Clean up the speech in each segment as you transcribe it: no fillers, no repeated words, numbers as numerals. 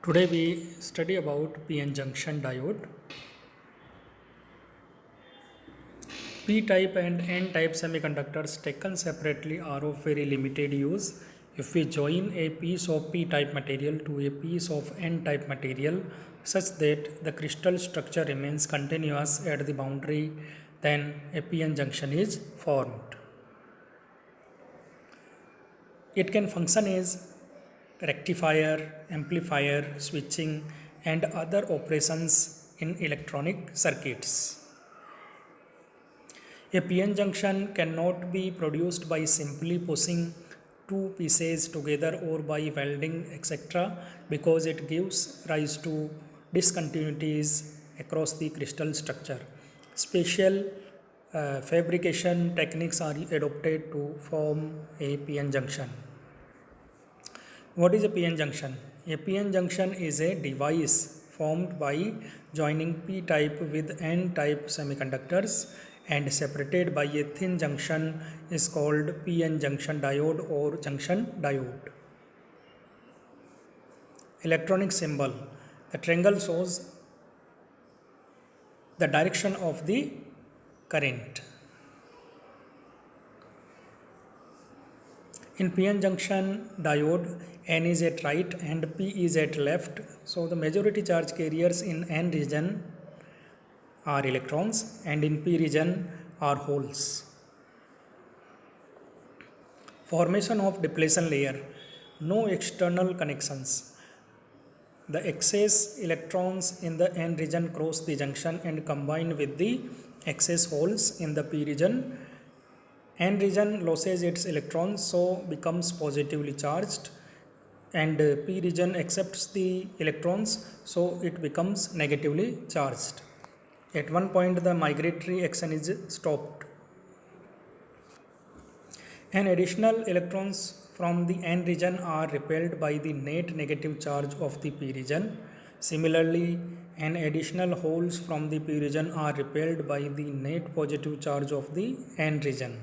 Today we study about PN junction diode. P-type and N-type semiconductors taken separately are of very limited use. If we join a piece of P-type material to a piece of N-type material such that the crystal structure remains continuous at the boundary, then a PN junction is formed. It can function as rectifier, amplifier, switching, and other operations in electronic circuits. A PN junction cannot be produced by simply pushing two pieces together or by welding, etc., because it gives rise to discontinuities across the crystal structure. Special fabrication techniques are adopted to form a PN junction. What is a PN junction? A PN junction is a device formed by joining P-type with N-type semiconductors and separated by a thin junction is called PN junction diode or junction diode. Electronic symbol. The triangle shows the direction of the current. In PN junction diode, N is at right and P is at left. So the majority charge carriers in N region are electrons and in P region are holes. Formation of depletion layer. No external connections. The excess electrons in the N region cross the junction and combine with the excess holes in the P region. N region loses its electrons, so becomes positively charged, and P region accepts the electrons, so it becomes negatively charged. At one point the migratory action is stopped. And additional electrons from the N region are repelled by the net negative charge of the P region. Similarly, an additional holes from the P region are repelled by the net positive charge of the N region.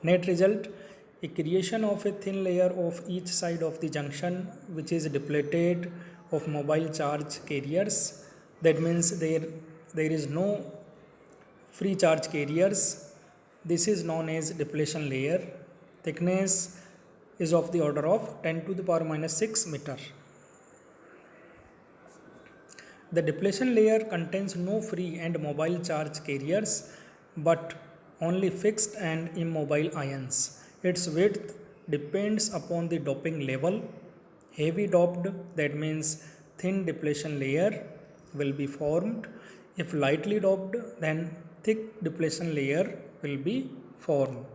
Net result, a creation of a thin layer of each side of the junction which is depleted of mobile charge carriers. That means there is no free charge carriers. This is known as depletion layer. Thickness is of the order of 10 to the power minus 6 meter. The depletion layer contains no free and mobile charge carriers but only fixed and immobile ions. Its width depends upon the doping level. Heavy doped, that means thin depletion layer, will be formed. If lightly doped, then thick depletion layer will be formed.